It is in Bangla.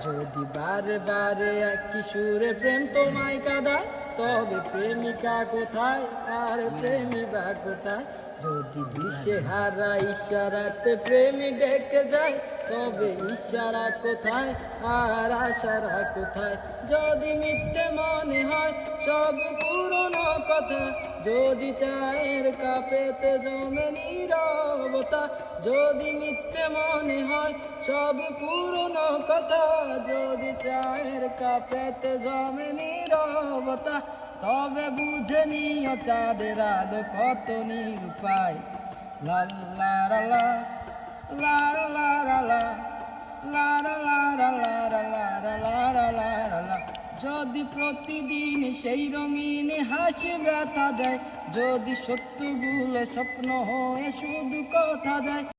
যদি বারে বারে একই সুরে প্রেম তোমায় কাঁদায়, তবে প্রেমিকা কোথায় আর প্রেমিকা কোথায়? যদি দিশে হারা ইশারাতে প্রেমী ডেকে যায়, তবে ইশারা কোথায় আর আশারা কোথায়? যদি মিথ্যে মনে হয় সব পুরনো কথা, যদি চায়ের কাপেতে জমে নীরবতা, যদি মিথ্যে মনে হয় সব পুরনো কথা, যদি চায়ের কাপেতে জমে নীরবতা, তবে বুঝে নিও চাঁদের আলো কত নিরুপায়। লা লা লা লা লা লা লা লা লা লা লা লা লা লা। যদি প্রতিদিন সেই রঙিন হাসি ব্যথা দেয়, যদি সত্যগুলো স্বপ্ন হয়ে শুধু কথা দেয়,